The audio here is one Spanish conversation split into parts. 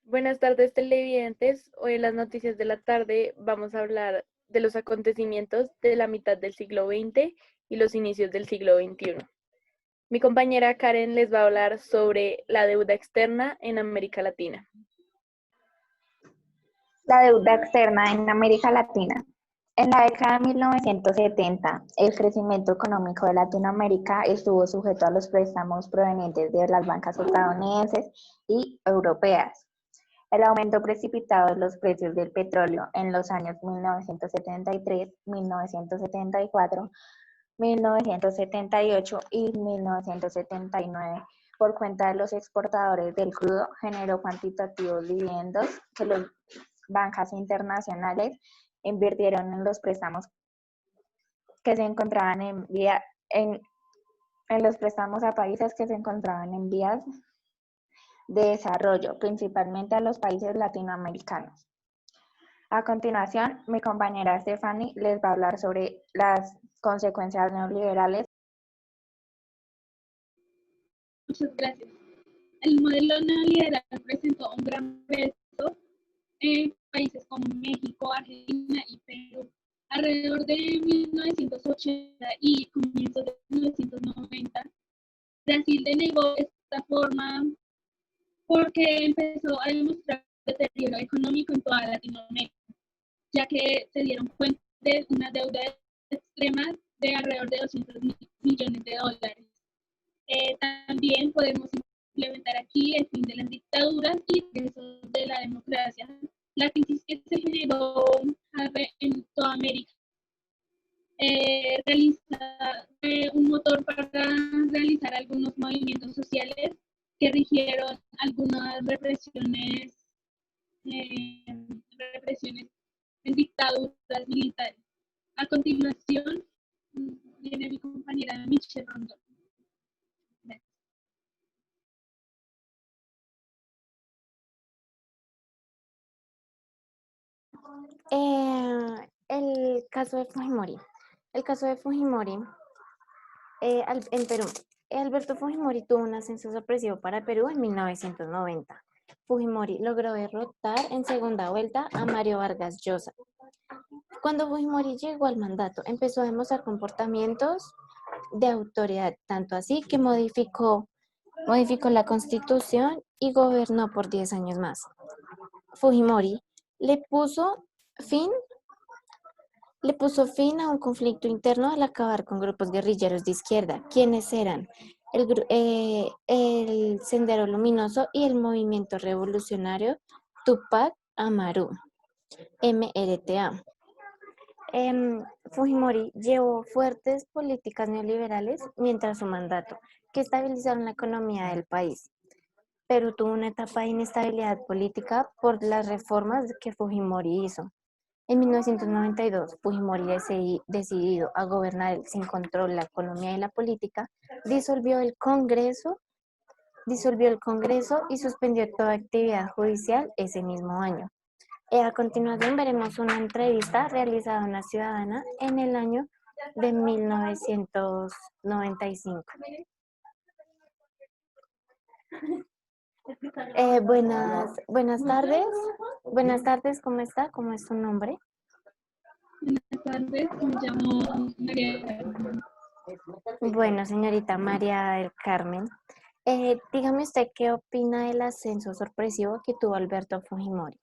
Buenas tardes, televidentes. Hoy en las noticias de la tarde vamos a hablar de los acontecimientos de la mitad del siglo XX y los inicios del siglo XXI. Mi compañera Karen les va a hablar sobre la deuda externa en América Latina. La deuda externa en América Latina. En la década de 1970, el crecimiento económico de Latinoamérica estuvo sujeto a los préstamos provenientes de las bancas estadounidenses y europeas. El aumento precipitado de los precios del petróleo en los años 1973, 1974, 1978 y 1979 por cuenta de los exportadores del crudo generó cuantitativos dividendos que las bancas internacionales invirtieron en los préstamos que se encontraban en los préstamos a países que se encontraban en vías de desarrollo, principalmente a los países latinoamericanos. A continuación, mi compañera Stephanie les va a hablar sobre las consecuencias neoliberales. Muchas gracias. El modelo neoliberal presentó un gran reto en países como México, Argentina y Perú. Alrededor de 1980 y comienzos de 1990, Brasil denegó esta forma porque empezó a demostrar deterioro económico en toda Latinoamérica, ya que se dieron cuenta de una deuda extrema de alrededor de 200 millones de dólares. También podemos implementar aquí el fin de las dictaduras y el regreso de la democracia. La crisis que se generó en toda América fue un motor para realizar algunos movimientos sociales que rigieron algunas represiones en dictaduras militares. A continuación, viene mi compañera Michelle Rondón. El caso de Fujimori. El caso de Fujimori en Perú. Alberto Fujimori tuvo un ascenso sorpresivo para Perú en 1990. Fujimori logró derrotar en segunda vuelta a Mario Vargas Llosa. Cuando Fujimori llegó al mandato, empezó a demostrar comportamientos de autoridad, tanto así que modificó la constitución y gobernó por 10 años más. Fujimori le puso fin a un conflicto interno al acabar con grupos guerrilleros de izquierda, quienes eran el Sendero Luminoso y el Movimiento Revolucionario Tupac Amaru, MRTA. Fujimori llevó fuertes políticas neoliberales mientras su mandato, que estabilizaron la economía del país, pero tuvo una etapa de inestabilidad política por las reformas que Fujimori hizo. En 1992, Fujimori, decidido a gobernar sin control la economía y la política, disolvió el Congreso y suspendió toda actividad judicial ese mismo año. A continuación veremos una entrevista realizada a una ciudadana en el año de 1995. Buenas tardes. Buenas tardes, ¿cómo está? ¿Cómo es su nombre? Buenas tardes, me llamo María Carmen. Bueno, señorita María del Carmen, dígame usted qué opina del ascenso sorpresivo que tuvo Alberto Fujimori.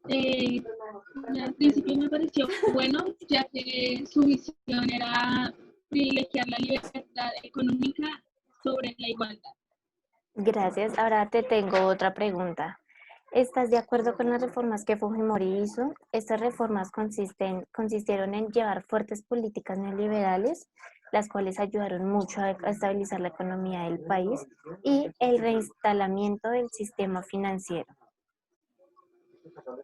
Al principio me pareció bueno, ya que su visión era privilegiar la libertad económica sobre la igualdad. Gracias. Ahora te tengo otra pregunta. ¿Estás de acuerdo con las reformas que Fujimori hizo? Estas reformas consistieron en llevar fuertes políticas neoliberales, las cuales ayudaron mucho a estabilizar la economía del país y el reinstalamiento del sistema financiero.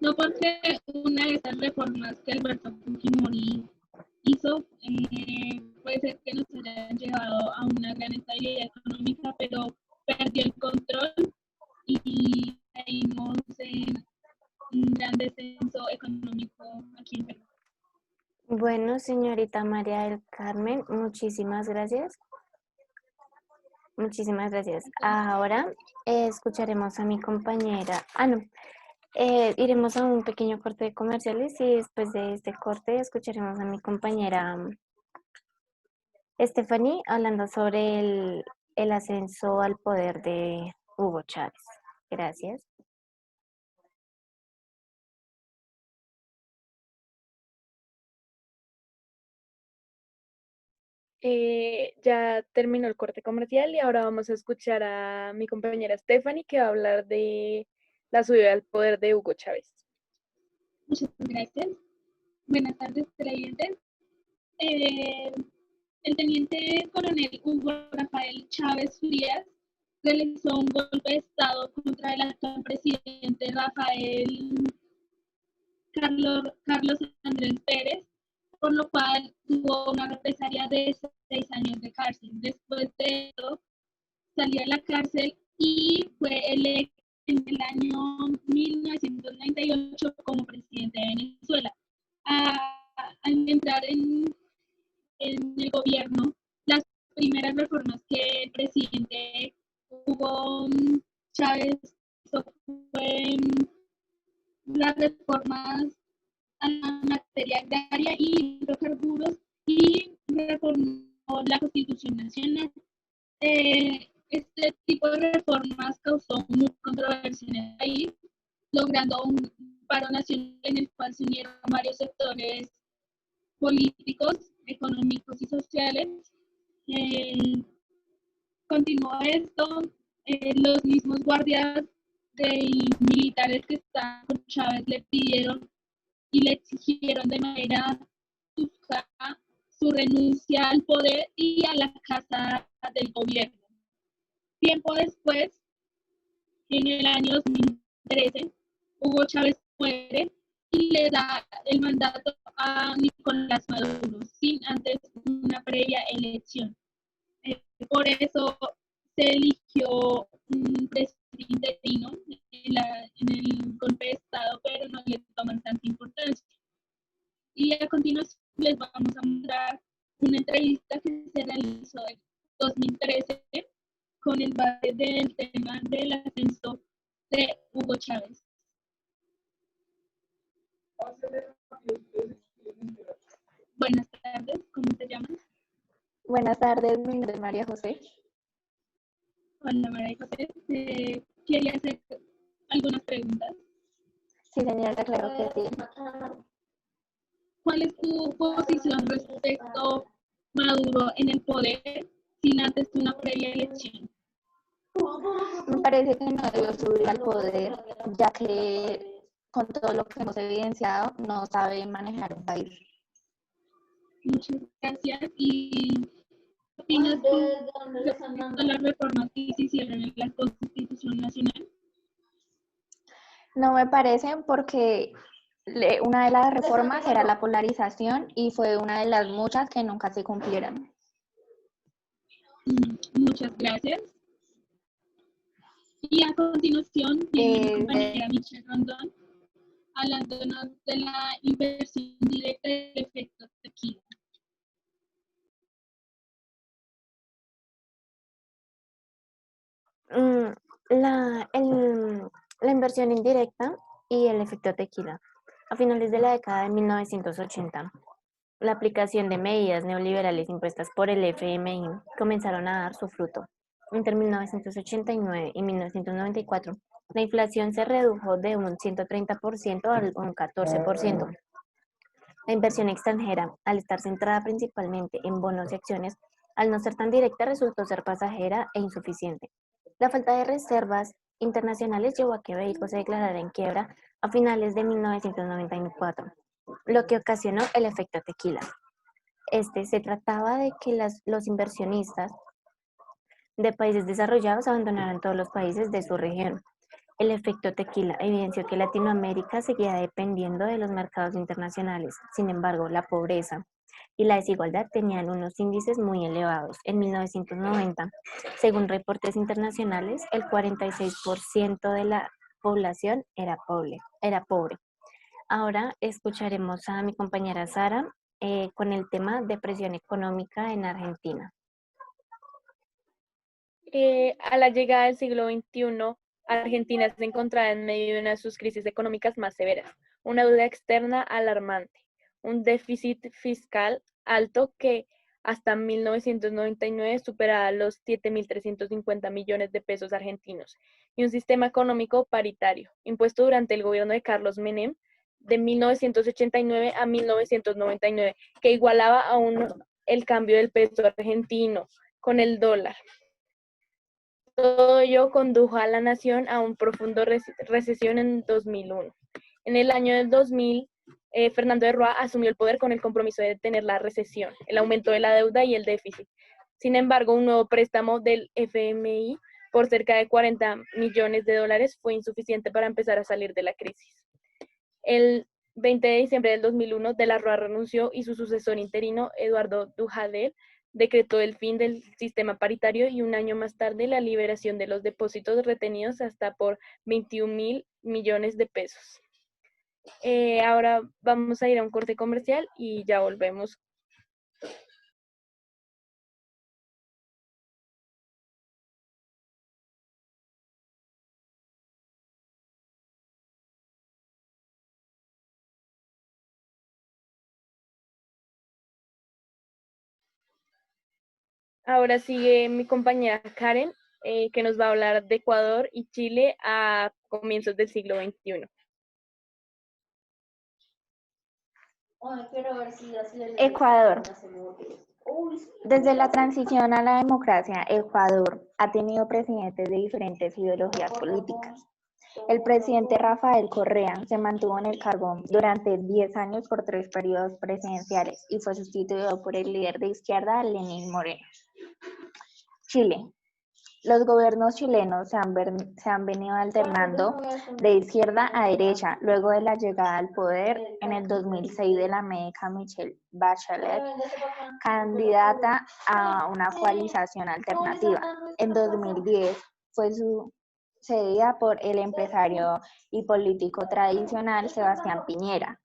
No, porque una de estas reformas que Alberto Fujimori hizo puede ser que nos hayan llevado a una gran estabilidad económica, pero perdió el control y caímos en un gran descenso económico aquí en Perú. Bueno, señorita María del Carmen, muchísimas gracias. Muchísimas gracias. Ahora escucharemos a mi compañera. Iremos a un pequeño corte de comerciales y después de este corte escucharemos a mi compañera Stephanie hablando sobre el ascenso al poder de Hugo Chávez. Gracias. Ya terminó el corte comercial y ahora vamos a escuchar a mi compañera Stephanie que va a hablar de la subida al poder de Hugo Chávez. Muchas gracias. Buenas tardes, televidentes. Eh, el teniente coronel Hugo Rafael Chávez Frías realizó un golpe de Estado contra el actual presidente Carlos Andrés Pérez, por lo cual tuvo una represalia de 6 años de cárcel. Después de esto, salió de la cárcel y fue electo en el año 1998 como presidente de Venezuela. Al entrar en el gobierno, las primeras reformas que el presidente Hugo Chávez hizo fue las reformas a la materia agraria y hidrocarburos y reformó la Constitución Nacional. Este tipo de reformas causó mucha controversia en el país, logrando un paro nacional en el cual se unieron varios sectores políticos, económicos y sociales. Continuó esto, los mismos guardias y militares que estaban con Chávez le pidieron y le exigieron de manera brusca su renuncia al poder y a la casa del gobierno. Tiempo después, en el año 2013, Hugo Chávez muere y le da el mandato a Nicolás Maduro, sin antes una previa elección. Por eso se eligió un presidente interino en el golpe de Estado, pero no le toman tanta importancia. Y a continuación les vamos a mostrar una entrevista que se realizó en 2013 con el base del tema del ascenso de Hugo Chávez. Buenas tardes, ¿cómo te llamas? Buenas tardes, mi nombre es María José. Hola María José, quería hacer algunas preguntas. Sí, señora, claro que sí. ¿Cuál es tu posición respecto a Maduro en el poder sin antes una previa elección? Me parece que no debió subir al poder, ya que con todo lo que hemos evidenciado, no sabe manejar un país. Muchas gracias. ¿Y qué opinas tú respecto a las reformas que se hicieron en la Constitución Nacional? No me parece porque una de las reformas era la polarización y fue una de las muchas que nunca se cumplieron. Muchas gracias. Y a continuación viene mi compañera Michelle Rondón hablándonos de la inversión directa del efecto tequila. La inversión indirecta y el efecto tequila. A finales de la década de 1980, la aplicación de medidas neoliberales impuestas por el FMI comenzaron a dar su fruto. Entre 1989 y 1994, la inflación se redujo de un 130% a un 14%. La inversión extranjera, al estar centrada principalmente en bonos y acciones, al no ser tan directa, resultó ser pasajera e insuficiente. La falta de reservas internacionales llevó a que México se declarara en quiebra a finales de 1994, lo que ocasionó el efecto tequila. Se trataba de que los inversionistas de países desarrollados abandonaran todos los países de su región. El efecto tequila evidenció que Latinoamérica seguía dependiendo de los mercados internacionales. Sin embargo, la pobreza y la desigualdad tenían unos índices muy elevados. En 1990, según reportes internacionales, el 46% de la población era pobre. Ahora escucharemos a mi compañera Sara con el tema depresión económica en Argentina. A la llegada del siglo XXI, Argentina se encontraba en medio de una de sus crisis económicas más severas, una deuda externa alarmante, un déficit fiscal alto que hasta 1999 superaba los 7.350 millones de pesos argentinos y un sistema económico paritario, impuesto durante el gobierno de Carlos Menem de 1989 a 1999, que igualaba aún el cambio del peso argentino con el dólar. Todo ello condujo a la nación a un profundo recesión en 2001. En el año del 2000, Fernando de Roa asumió el poder con el compromiso de detener la recesión, el aumento de la deuda y el déficit. Sin embargo, un nuevo préstamo del FMI por cerca de 40 millones de dólares fue insuficiente para empezar a salir de la crisis. El 20 de diciembre del 2001, De la Roa renunció y su sucesor interino, Eduardo Dujardin, decretó el fin del sistema paritario y un año más tarde la liberación de los depósitos retenidos hasta por 21.000 millones de pesos. Ahora vamos a ir a un corte comercial y ya volvemos. Ahora sigue mi compañera Karen, que nos va a hablar de Ecuador y Chile a comienzos del siglo XXI. Ecuador. Desde la transición a la democracia, Ecuador ha tenido presidentes de diferentes ideologías políticas. El presidente Rafael Correa se mantuvo en el cargo durante 10 años por 3 periodos presidenciales y fue sustituido por el líder de izquierda, Lenín Moreno. Chile. Los gobiernos chilenos se han venido alternando de izquierda a derecha luego de la llegada al poder en el 2006 de la médica Michelle Bachelet, candidata a una coalición alternativa. En 2010 fue sucedida por el empresario y político tradicional Sebastián Piñera.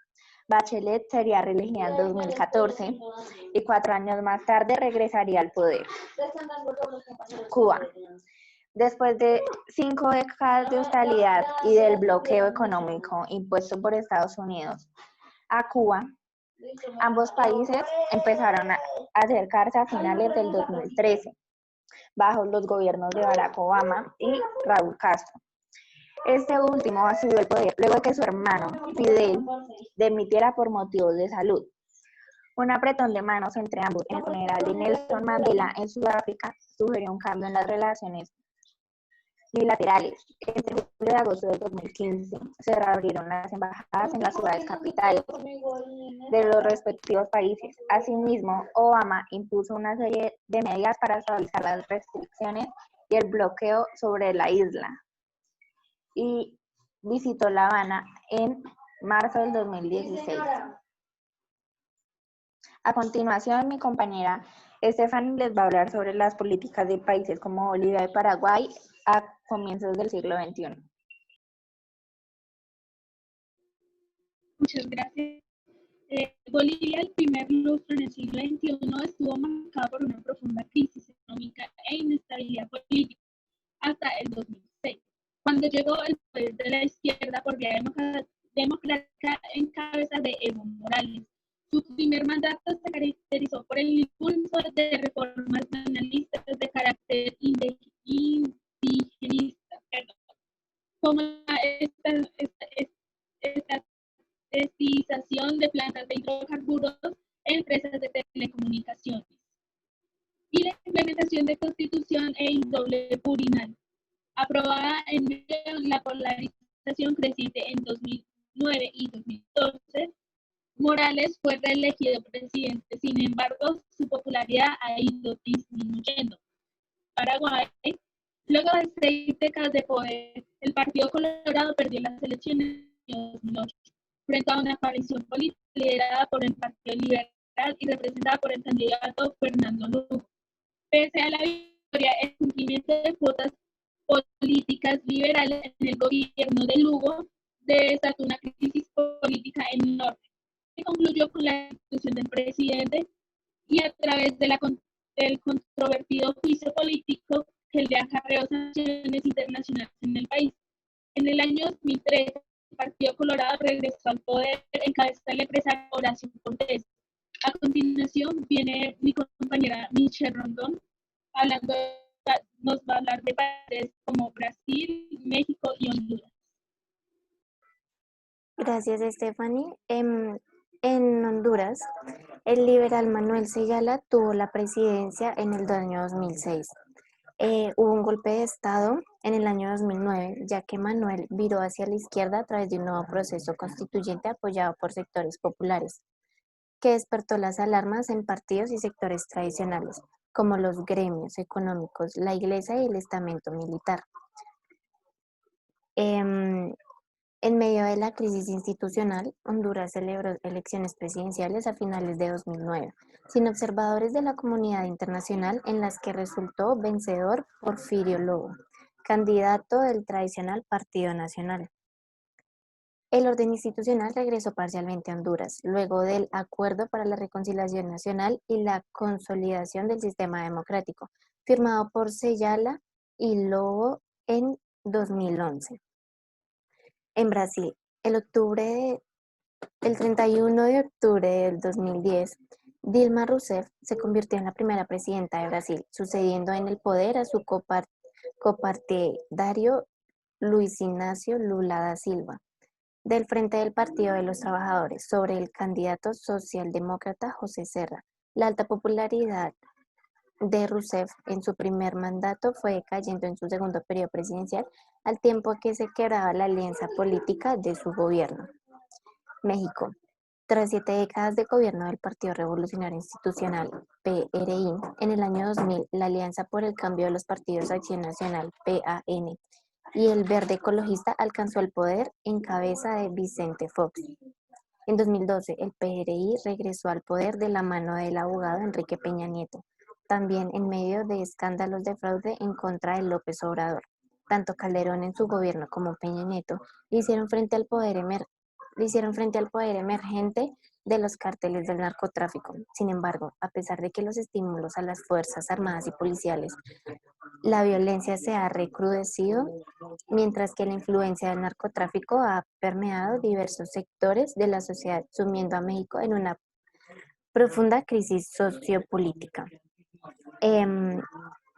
Bachelet sería reelegida en 2014 y 4 años más tarde regresaría al poder. Cuba. Después de 5 décadas de hostilidad y del bloqueo económico impuesto por Estados Unidos a Cuba, ambos países empezaron a acercarse a finales del 2013, bajo los gobiernos de Barack Obama y Raúl Castro. Este último asumió el poder luego de que su hermano, Fidel, dimitiera por motivos de salud. Un apretón de manos entre ambos en el funeral de Nelson Mandela en Sudáfrica sugirió un cambio en las relaciones bilaterales. Entre julio y agosto de 2015 se reabrieron las embajadas en las ciudades capitales de los respectivos países. Asimismo, Obama impuso una serie de medidas para estabilizar las restricciones y el bloqueo sobre la isla y visitó La Habana en marzo del 2016. A continuación, mi compañera Stephanie les va a hablar sobre las políticas de países como Bolivia y Paraguay a comienzos del siglo XXI. Muchas gracias. Bolivia, el primer lustro en el siglo XXI, estuvo marcado por una profunda crisis económica e inestabilidad política hasta el 2006, cuando llegó el poder de la izquierda por vía democrática en cabeza de Evo Morales. Su primer mandato se caracterizó por el impulso de reformas nacionalistas de carácter indigenista, como la estatización de plantas de hidrocarburos en empresas de telecomunicaciones y la implementación de constitución e doble plurinacional, aprobada en medio de la polarización creciente en 2009 y 2012. Morales fue reelegido presidente, sin embargo, su popularidad ha ido disminuyendo. Paraguay, luego de 6 décadas de poder, el Partido Colorado perdió las elecciones en 2008, frente a una coalición política liderada por el Partido Liberal y representada por el candidato Fernando Lugo. Pese a la victoria, el cumplimiento de cuotas políticas liberales en el gobierno de Lugo desató una crisis política enorme, que concluyó con la destitución del presidente y a través de del controvertido juicio político que le acarreó sanciones internacionales en el país. En el año 2003, el Partido Colorado regresó al poder en cabeza del empresario Horacio Cortés. A continuación viene mi compañera Michelle Rondón, nos va a hablar de países como Brasil, México y Honduras. Gracias, Stephanie. En Honduras, el liberal Manuel Zelaya tuvo la presidencia en el año 2006. Hubo un golpe de Estado en el año 2009, ya que Manuel viró hacia la izquierda a través de un nuevo proceso constituyente apoyado por sectores populares, que despertó las alarmas en partidos y sectores tradicionales, como los gremios económicos, la iglesia y el estamento militar. En medio de la crisis institucional, Honduras celebró elecciones presidenciales a finales de 2009, sin observadores de la comunidad internacional, en las que resultó vencedor Porfirio Lobo, candidato del tradicional Partido Nacional. El orden institucional regresó parcialmente a Honduras, luego del Acuerdo para la Reconciliación Nacional y la Consolidación del Sistema Democrático, firmado por Zelaya y Lobo en 2011. En Brasil, el 31 de octubre del 2010, Dilma Rousseff se convirtió en la primera presidenta de Brasil, sucediendo en el poder a su copartidario Luis Ignacio Lula da Silva, del Frente del Partido de los Trabajadores, sobre el candidato socialdemócrata José Serra. La alta popularidad de Rousseff en su primer mandato fue decayendo en su segundo periodo presidencial, al tiempo que se quebraba la alianza política de su gobierno. México. Tras 7 décadas de gobierno del Partido Revolucionario Institucional, PRI, en el año 2000, la Alianza por el Cambio de los Partidos Acción Nacional, PAN, y el Verde Ecologista alcanzó el poder en cabeza de Vicente Fox. En 2012, el PRI regresó al poder de la mano del abogado Enrique Peña Nieto, también en medio de escándalos de fraude en contra de López Obrador. Tanto Calderón en su gobierno como Peña Nieto le hicieron frente al poder emergente de los cárteles del narcotráfico. Sin embargo, a pesar de que los estímulos a las fuerzas armadas y policiales, la violencia se ha recrudecido, mientras que la influencia del narcotráfico ha permeado diversos sectores de la sociedad, sumiendo a México en una profunda crisis sociopolítica.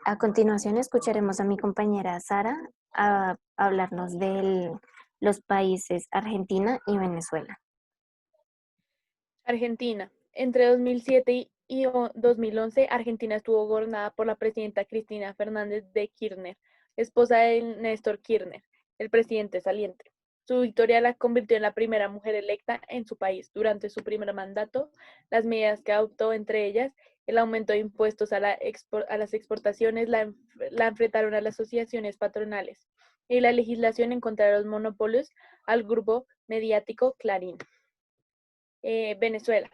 A continuación escucharemos a mi compañera Sara a hablarnos de los países Argentina y Venezuela. Argentina. Entre 2007 y 2011, Argentina estuvo gobernada por la presidenta Cristina Fernández de Kirchner, esposa de Néstor Kirchner, el presidente saliente. Su victoria la convirtió en la primera mujer electa en su país. Durante su primer mandato, las medidas que adoptó, entre ellas el aumento de impuestos a las exportaciones, la enfrentaron a las asociaciones patronales y la legislación en contra de los monopolios al grupo mediático Clarín. Venezuela.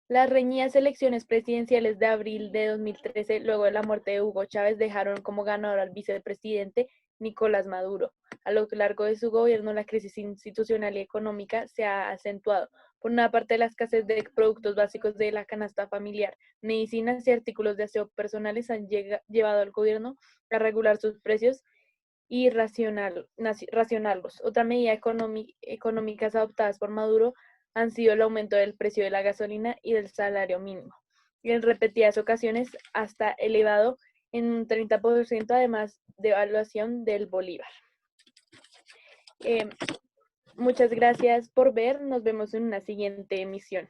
Las reñidas elecciones presidenciales de abril de 2013, luego de la muerte de Hugo Chávez, dejaron como ganador al vicepresidente Nicolás Maduro. A lo largo de su gobierno, la crisis institucional y económica se ha acentuado. Por una parte, la escasez de productos básicos de la canasta familiar, medicinas y artículos de aseo personales han llevado al gobierno a regular sus precios y racionarlos. Otra medida económicas adoptadas por Maduro han sido el aumento del precio de la gasolina y del salario mínimo, y en repetidas ocasiones hasta elevado en un 30%, además de devaluación del bolívar. Muchas gracias por ver, nos vemos en una siguiente emisión.